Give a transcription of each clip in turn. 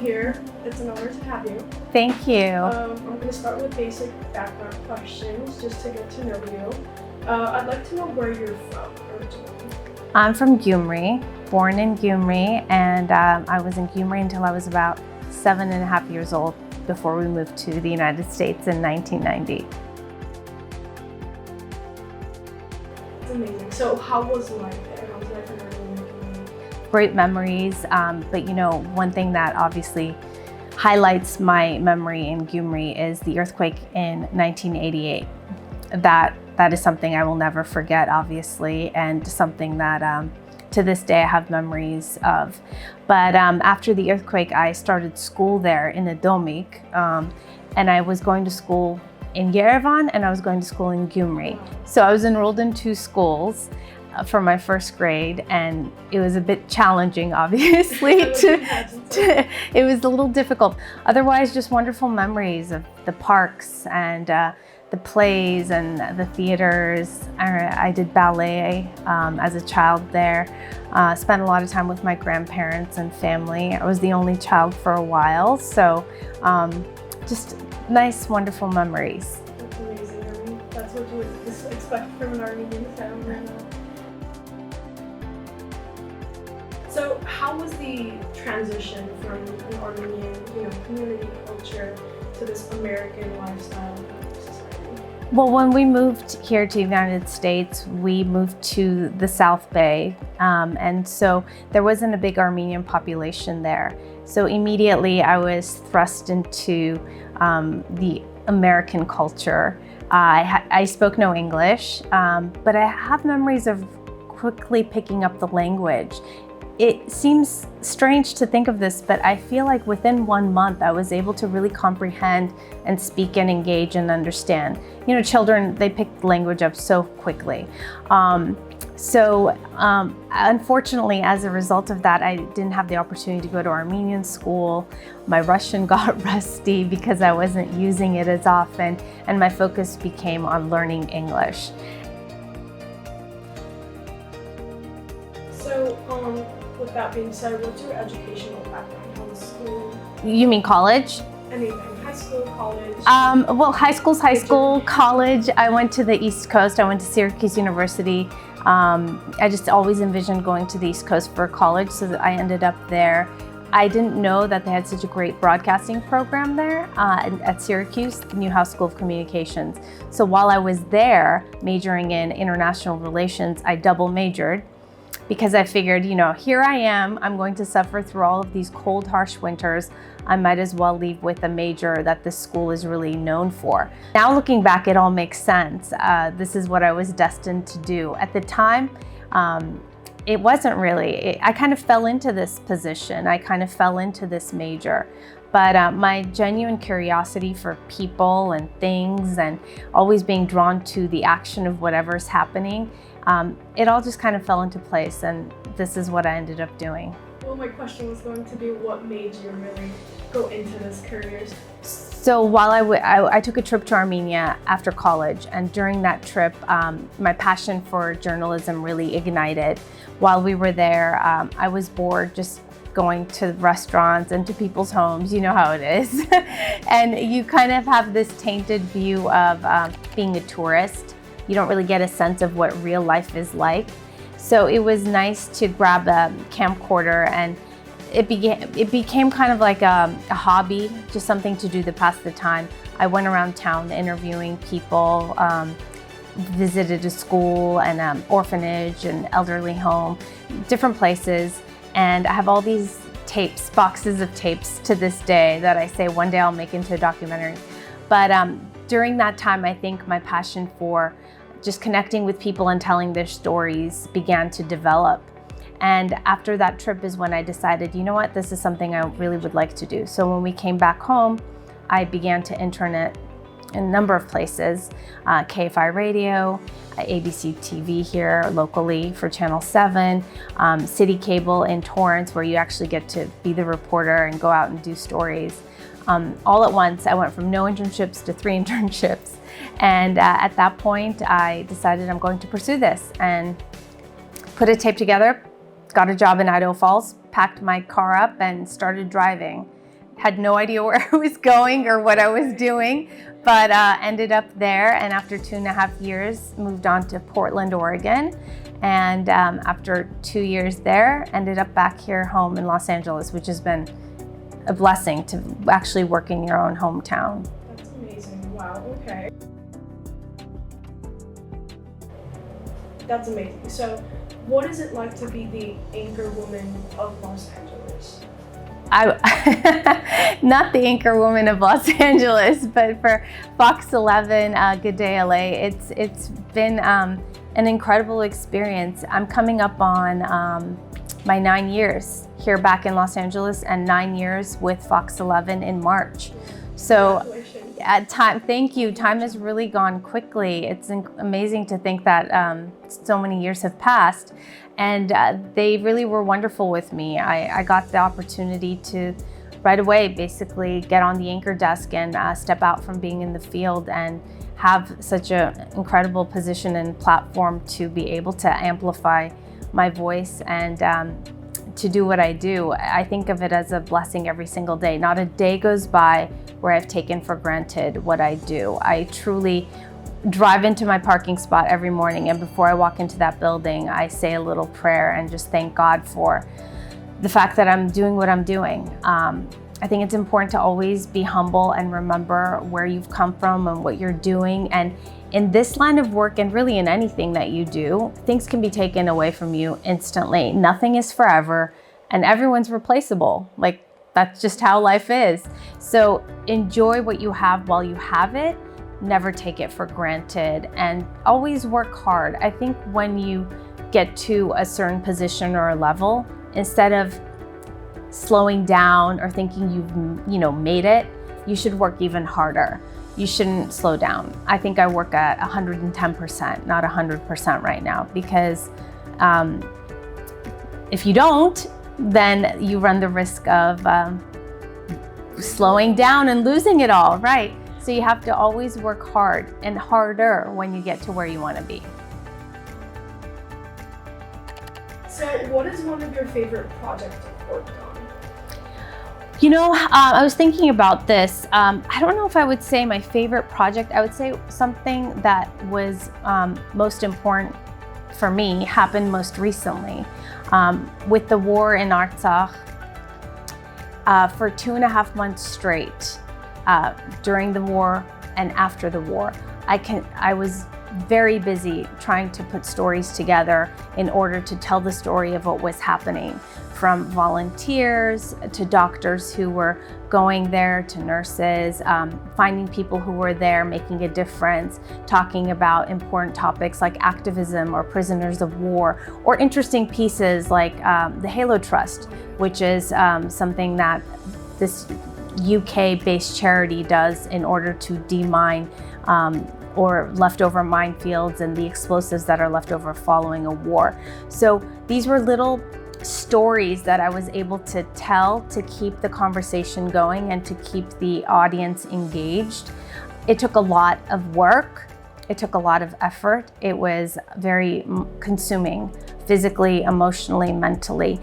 here. It's an honor to have you. Thank you. I'm going to start with basic background questions just to get to know you. I'd like to know where you're from originally. I'm from Gyumri, born in Gyumri, and I was in Gyumri until I was about 7.5 years old before we moved to the United States in 1990. That's amazing. So how was life there? How was life in Armenia? Great memories, but you know, one thing that obviously highlights my memory in Gyumri is the earthquake in 1988. That is something I will never forget, obviously, and something that to this day I have memories of. But after the earthquake, I started school there in Adomik, and I was going to school in Yerevan and I was going to school in Gyumri. So I was enrolled in 2 schools for my first grade, and it was a bit challenging, obviously. It was a little difficult. Otherwise, just wonderful memories of the parks and the plays and the theaters. I did ballet as a child there. Spent a lot of time with my grandparents and family. I was the only child for a while, so just nice, wonderful memories. That's amazing. I mean, that's what you would expect from an Armenian family. So how was the transition from an Armenian, community culture to this American lifestyle society? Well, when we moved here to the United States, we moved to the South Bay, and so there wasn't a big Armenian population there. So immediately I was thrust into the American culture. I spoke no English, but I have memories of quickly picking up the language. It seems strange to think of this, but I feel like within 1 month I was able to really comprehend and speak and engage and understand. You know, children, they pick language up so quickly. Unfortunately, as a result of that, I didn't have the opportunity to go to Armenian school. My Russian got rusty because I wasn't using it as often, and my focus became on learning English. So, with that being said, what's your educational background? How was school? You mean college? Anything, high school, college? Well, high school's high school. College, I went to the East Coast. I went to Syracuse University. I just always envisioned going to the East Coast for college, so that I ended up there. I didn't know that they had such a great broadcasting program there at Syracuse, the Newhouse School of Communications. So while I was there majoring in international relations, I double majored, because I figured, here I am, I'm going to suffer through all of these cold, harsh winters. I might as well leave with a major that this school is really known for. Now looking back, it all makes sense. This is what I was destined to do. At the time, it wasn't really. I kind of fell into this position. I kind of fell into this major. But my genuine curiosity for people and things, and always being drawn to the action of whatever's happening, it all just kind of fell into place, and this is what I ended up doing. Well, my question was going to be, what made you really go into this career? So while I took a trip to Armenia after college, and during that trip, my passion for journalism really ignited. While we were there, I was bored just going to restaurants and to people's homes. You know how it is. And you kind of have this tainted view of being a tourist. You don't really get a sense of what real life is like. So it was nice to grab a camcorder, and it became kind of like a hobby, just something to do to pass the time. I went around town interviewing people, visited a school and an orphanage, an elderly home, different places. And I have all these tapes, boxes of tapes to this day that I say one day I'll make into a documentary. But during that time, I think my passion for just connecting with people and telling their stories began to develop. And after that trip is when I decided, you know what, this is something I really would like to do. So when we came back home, I began to intern at a number of places, KFI Radio, ABC TV here locally for Channel 7, City Cable in Torrance, where you actually get to be the reporter and go out and do stories. All at once, I went from no internships to 3 internships. And at that point, I decided I'm going to pursue this, and put a tape together, got a job in Idaho Falls, packed my car up and started driving. had no idea where I was going or what I was doing, but ended up there, and after 2.5 years, moved on to Portland, Oregon. And after 2 years there, ended up back here home in Los Angeles, which has been a blessing to actually work in your own hometown. That's amazing. Wow, okay. That's amazing. So what is it like to be the anchor woman of Los Angeles? Not the anchor woman of Los Angeles, but for Fox 11, Good Day LA, it's been an incredible experience. I'm coming up on my 9 years here back in Los Angeles, and 9 years with Fox 11 in March. So thank you. Time has really gone quickly. It's amazing to think that so many years have passed, and they really were wonderful with me. I got the opportunity to right away basically get on the anchor desk and step out from being in the field and have such an incredible position and platform to be able to amplify my voice and to do what I do. I think of it as a blessing every single day. Not a day goes by where I've taken for granted what I do. I truly drive into my parking spot every morning, and before I walk into that building, I say a little prayer and just thank God for the fact that I'm doing what I'm doing. I think it's important to always be humble and remember where you've come from and what you're doing. And in this line of work, and really in anything that you do, things can be taken away from you instantly. Nothing is forever, and everyone's replaceable. Like, that's just how life is. So enjoy what you have while you have it. Never take it for granted, and always work hard. I think when you get to a certain position or a level, instead of slowing down or thinking you've made it, you should work even harder. You shouldn't slow down. I think I work at 110%, not 100% right now, because if you don't, then you run the risk of slowing down and losing it all, right? So you have to always work hard and harder when you get to where you want to be. So what is one of your favorite projects you've worked on? I was thinking about this. I don't know if I would say my favorite project. I would say something that was most important for me happened most recently. With the war in Artsakh, for 2.5 months straight, during the war and after the war, I was very busy trying to put stories together in order to tell the story of what was happening, from volunteers to doctors who were going there, to nurses, finding people who were there making a difference, talking about important topics like activism or prisoners of war, or interesting pieces like the Halo Trust, which is something that this UK-based charity does in order to demine or leftover minefields and the explosives that are left over following a war. So these were little stories that I was able to tell to keep the conversation going and to keep the audience engaged. It took a lot of work. It took a lot of effort. It was very consuming, physically, emotionally, mentally.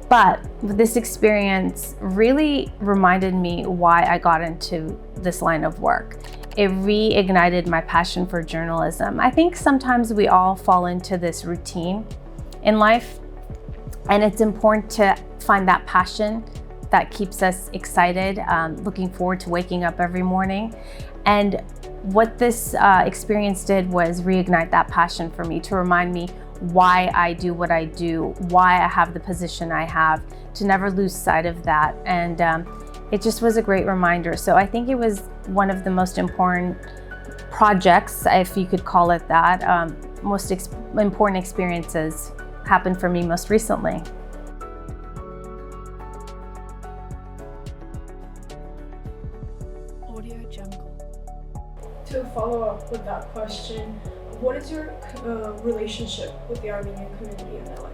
But this experience really reminded me why I got into this line of work. It reignited my passion for journalism. I think sometimes we all fall into this routine in life, and it's important to find that passion that keeps us excited, looking forward to waking up every morning. And what this experience did was reignite that passion for me, to remind me why I do what I do, why I have the position I have, to never lose sight of that. And it just was a great reminder. So I think it was one of the most important projects, if you could call it that, most important experiences happened for me most recently. Audio Jungle. To follow up with that question, what is your relationship with the Armenian community in LA?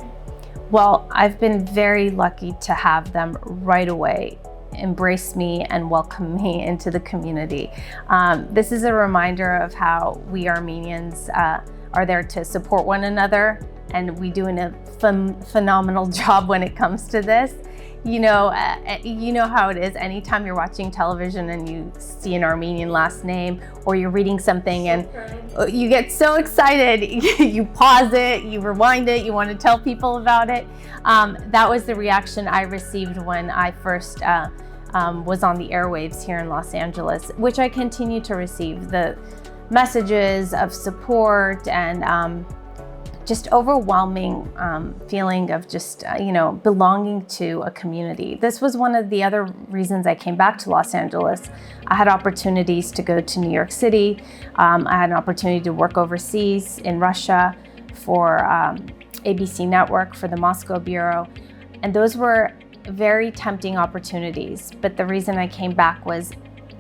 Well, I've been very lucky to have them right away embrace me and welcome me into the community. This is a reminder of how we Armenians are there to support one another, and we do a phenomenal job when it comes to this. you know how it is. Anytime you're watching television and you see an Armenian last name, or you're reading something and you get so excited, you pause it, you rewind it, you want to tell people about it. That was the reaction I received when I first was on the airwaves here in Los Angeles, which I continue to receive. The messages of support and just overwhelming feeling of just, belonging to a community. This was one of the other reasons I came back to Los Angeles. I had opportunities to go to New York City. I had an opportunity to work overseas in Russia for ABC Network, for the Moscow Bureau. And those were very tempting opportunities. But the reason I came back was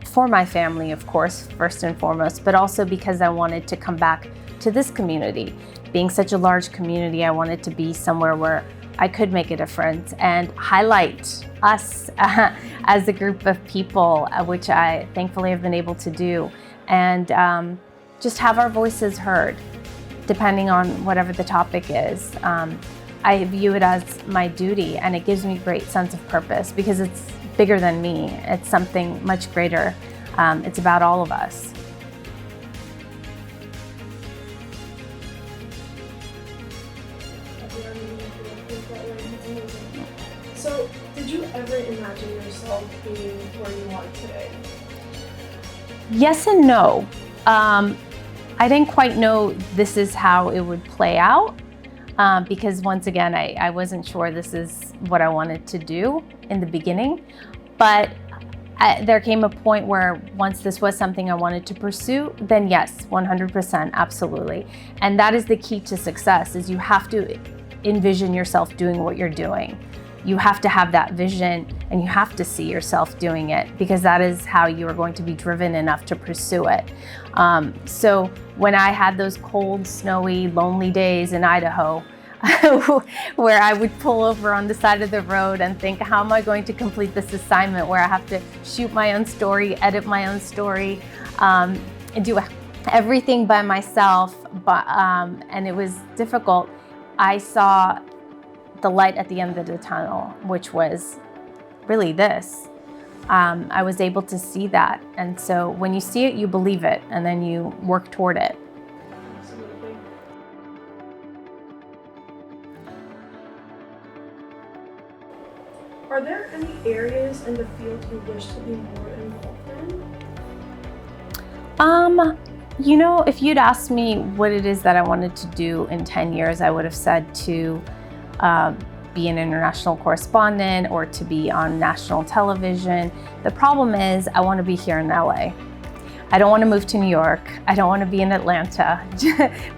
for my family, of course, first and foremost, but also because I wanted to come back to this community. Being such a large community, I wanted to be somewhere where I could make a difference and highlight us as a group of people, which I thankfully have been able to do, and just have our voices heard, depending on whatever the topic is. I view it as my duty, and it gives me a great sense of purpose because it's bigger than me. It's something much greater. It's about all of us. So, did you ever imagine yourself being where you are today? Yes and no. I didn't quite know this is how it would play out because once again, I wasn't sure this is what I wanted to do in the beginning. But there came a point where once this was something I wanted to pursue, then yes, 100%, absolutely. And that is the key to success, is you have to envision yourself doing what you're doing. You have to have that vision and you have to see yourself doing it, because that is how you are going to be driven enough to pursue it. So when I had those cold, snowy, lonely days in Idaho, where I would pull over on the side of the road and think, how am I going to complete this assignment where I have to shoot my own story, edit my own story, and do everything by myself, and it was difficult. I saw the light at the end of the tunnel, which was really this. I was able to see that. And so when you see it, you believe it, and then you work toward it. Absolutely. Are there any areas in the field you wish to be more involved in? If you'd asked me what it is that I wanted to do in 10 years, I would have said to be an international correspondent or to be on national television. The problem is I want to be here in LA. I don't want to move to New York. I don't want to be in Atlanta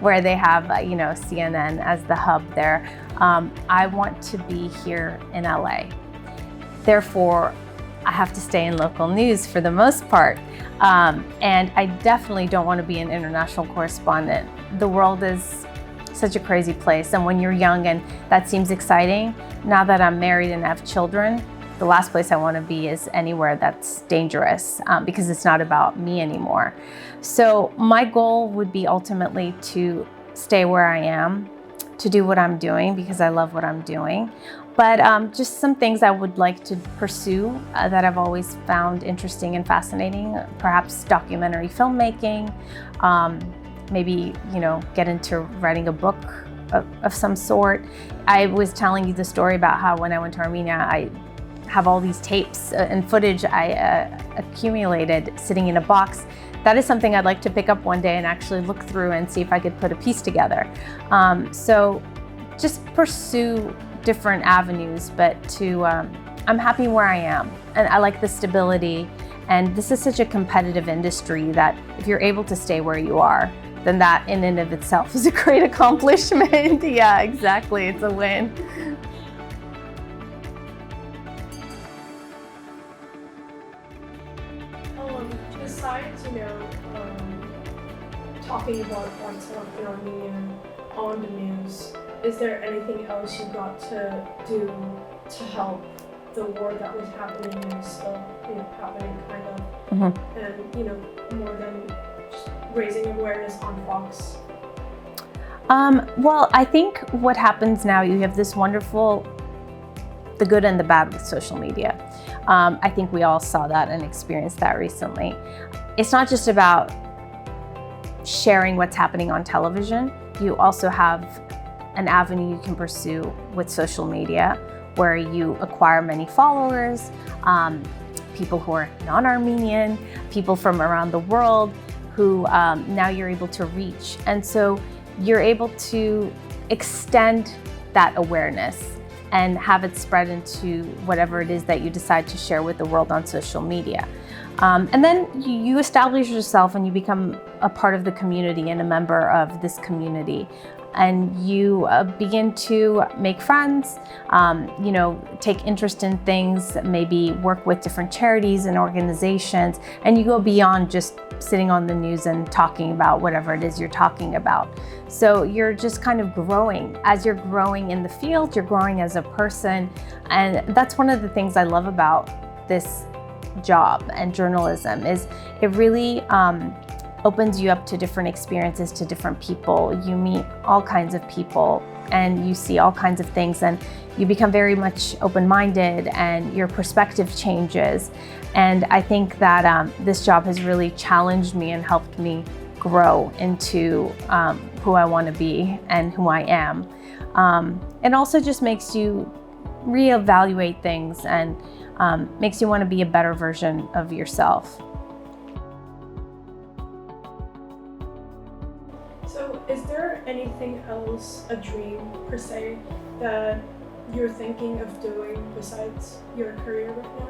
where they have, CNN as the hub there. I want to be here in LA. Therefore, I have to stay in local news for the most part. And I definitely don't want to be an international correspondent. The world is such a crazy place. And when you're young and that seems exciting, now that I'm married and have children, the last place I want to be is anywhere that's dangerous because it's not about me anymore. So my goal would be ultimately to stay where I am, to do what I'm doing because I love what I'm doing. But just some things I would like to pursue that I've always found interesting and fascinating, perhaps documentary filmmaking, maybe, get into writing a book of some sort. I was telling you the story about how when I went to Armenia, I have all these tapes and footage I accumulated sitting in a box. That is something I'd like to pick up one day and actually look through and see if I could put a piece together. So just pursue different avenues, but I'm happy where I am and I like the stability. And this is such a competitive industry that if you're able to stay where you are, then that in and of itself is a great accomplishment. Yeah, exactly, it's a win. Besides, talking about what's up in Armenia on the news, is there anything else you got to do to help the war that was happening and still happening kind of, and more than just raising awareness on Fox? Well, I think what happens now, you have this wonderful the good and the bad with social media. I think we all saw that and experienced that recently. It's not just about sharing what's happening on television. You also have an avenue you can pursue with social media where you acquire many followers, people who are non-Armenian, people from around the world who now you're able to reach. And so you're able to extend that awareness and have it spread into whatever it is that you decide to share with the world on social media. And then you establish yourself and you become a part of the community and a member of this community. And you begin to make friends, take interest in things, maybe work with different charities and organizations, and you go beyond just sitting on the news and talking about whatever it is you're talking about. So you're just kind of growing. As you're growing in the field, you're growing as a person, and that's one of the things I love about this job and journalism is it really opens you up to different experiences, to different people. You meet all kinds of people and you see all kinds of things, and you become very much open-minded and your perspective changes. And I think that this job has really challenged me and helped me grow into who I want to be and who I am. It also just makes you reevaluate things and makes you want to be a better version of yourself. So is there anything else, a dream per se, that you're thinking of doing besides your career right now?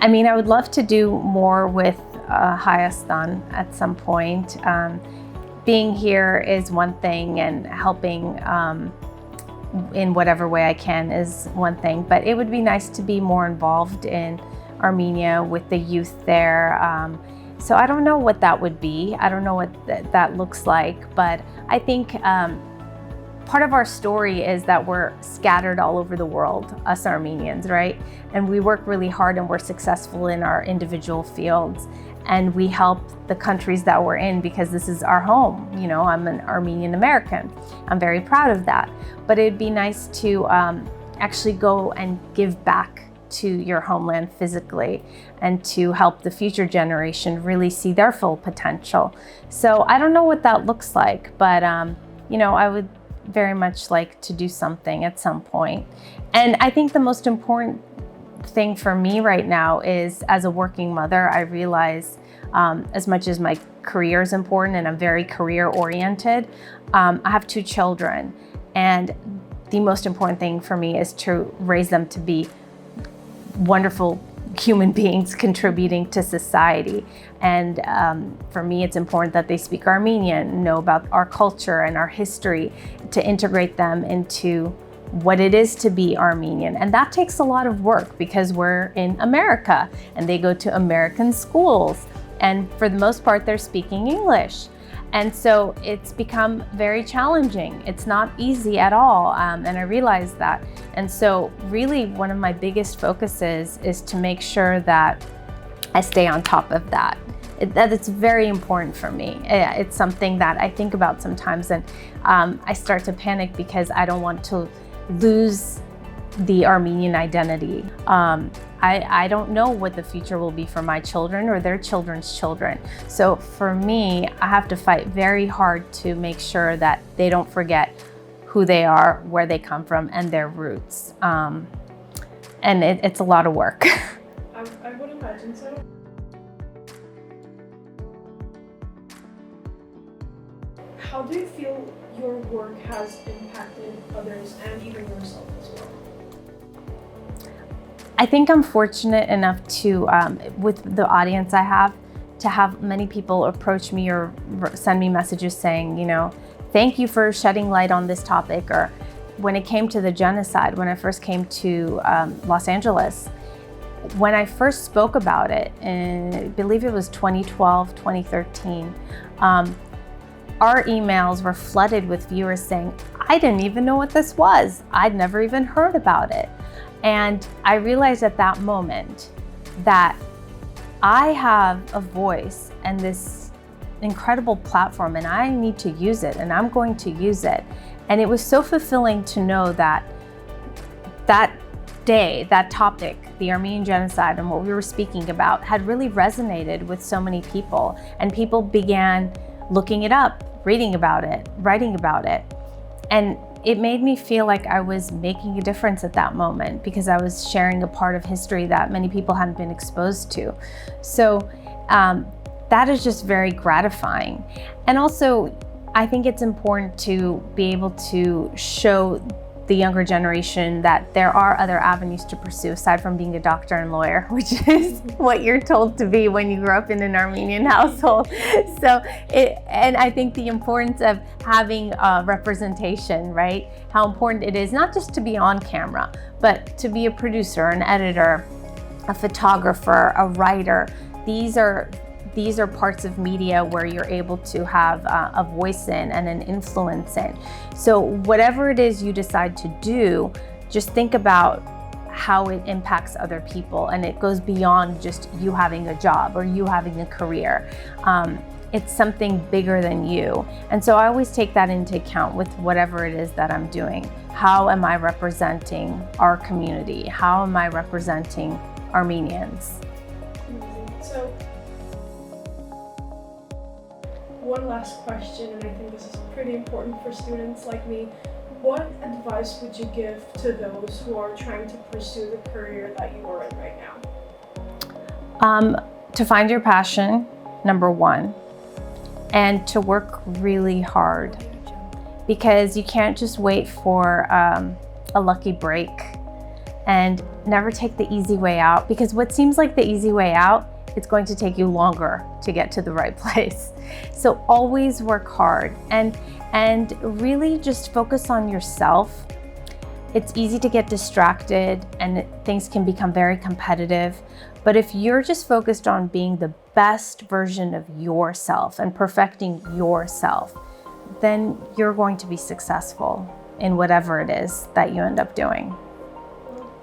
I would love to do more with Hayastan at some point. Being here is one thing, and helping in whatever way I can is one thing, but it would be nice to be more involved in Armenia with the youth there. So I don't know what that would be. I don't know what that looks like, but I think part of our story is that we're scattered all over the world, us Armenians, right? And we work really hard and we're successful in our individual fields. And we help the countries that we're in because this is our home. I'm an Armenian-American. I'm very proud of that. But it'd be nice to actually go and give back to your homeland physically and to help the future generation really see their full potential. So I don't know what that looks like, but I would very much like to do something at some point. And I think the most important thing for me right now is, as a working mother, I realize as much as my career is important and I'm very career oriented, I have 2 children, and the most important thing for me is to raise them to be wonderful human beings contributing to society. And for me, it's important that they speak Armenian, know about our culture and our history, to integrate them into what it is to be Armenian. And that takes a lot of work because we're in America and they go to American schools. And for the most part, they're speaking English. And so it's become very challenging. It's not easy at all, and I realize that. And so really one of my biggest focuses is to make sure that I stay on top of that. That it's very important for me. It's something that I think about sometimes, and I start to panic because I don't want to lose the Armenian identity. I don't know what the future will be for my children or their children's children. So for me, I have to fight very hard to make sure that they don't forget who they are, where they come from, and their roots. And it's a lot of work. I would imagine so. How do you feel your work has impacted others and even yourself as well? I think I'm fortunate enough to, with the audience I have, to have many people approach me or send me messages saying, thank you for shedding light on this topic. Or when it came to the genocide, when I first came to Los Angeles, when I first spoke about it, and I believe it was 2012, 2013, our emails were flooded with viewers saying, I didn't even know what this was. I'd never even heard about it. And I realized at that moment that I have a voice and this incredible platform, and I need to use it, and I'm going to use it. And it was so fulfilling to know that that day, that topic, the Armenian genocide and what we were speaking about, had really resonated with so many people, and people began looking it up, reading about it, writing about it. And it made me feel like I was making a difference at that moment, because I was sharing a part of history that many people hadn't been exposed to. So that is just very gratifying. And also, I think it's important to be able to show the younger generation that there are other avenues to pursue aside from being a doctor and lawyer, which is what you're told to be when you grow up in an Armenian household. And I think the importance of having representation, right? How important it is not just to be on camera, but to be a producer, an editor, a photographer, a writer. These are parts of media where you're able to have a voice in and an influence in. So whatever it is you decide to do, just think about how it impacts other people, and it goes beyond just you having a job or you having a career. It's something bigger than you. And so I always take that into account with whatever it is that I'm doing. How am I representing our community? How am I representing Armenians? So, one last question, and I think this is pretty important for students like me. What advice would you give to those who are trying to pursue the career that you are in right now? To find your passion, number one, and to work really hard, because you can't just wait for a lucky break, and never take the easy way out, because what seems like the easy way out, it's going to take you longer to get to the right place. So always work hard and really just focus on yourself. It's easy to get distracted and things can become very competitive. But if you're just focused on being the best version of yourself and perfecting yourself, then you're going to be successful in whatever it is that you end up doing.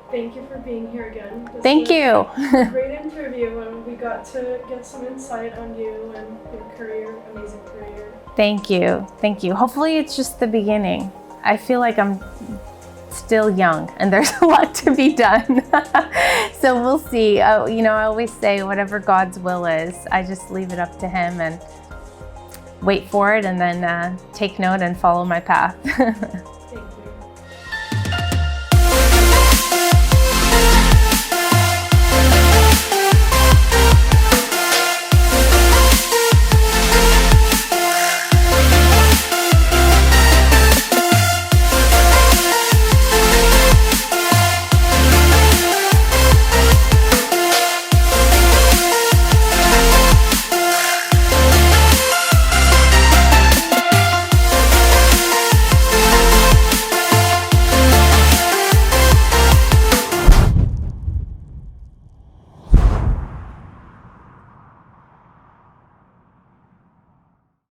Thank you for being here again. Thank you. A great interview, and we got to get some insight on you and your career, amazing career. Thank you. Thank you. Hopefully it's just the beginning. I feel like I'm still young and there's a lot to be done. So we'll see. I always say whatever God's will is, I just leave it up to Him and wait for it, and then take note and follow my path.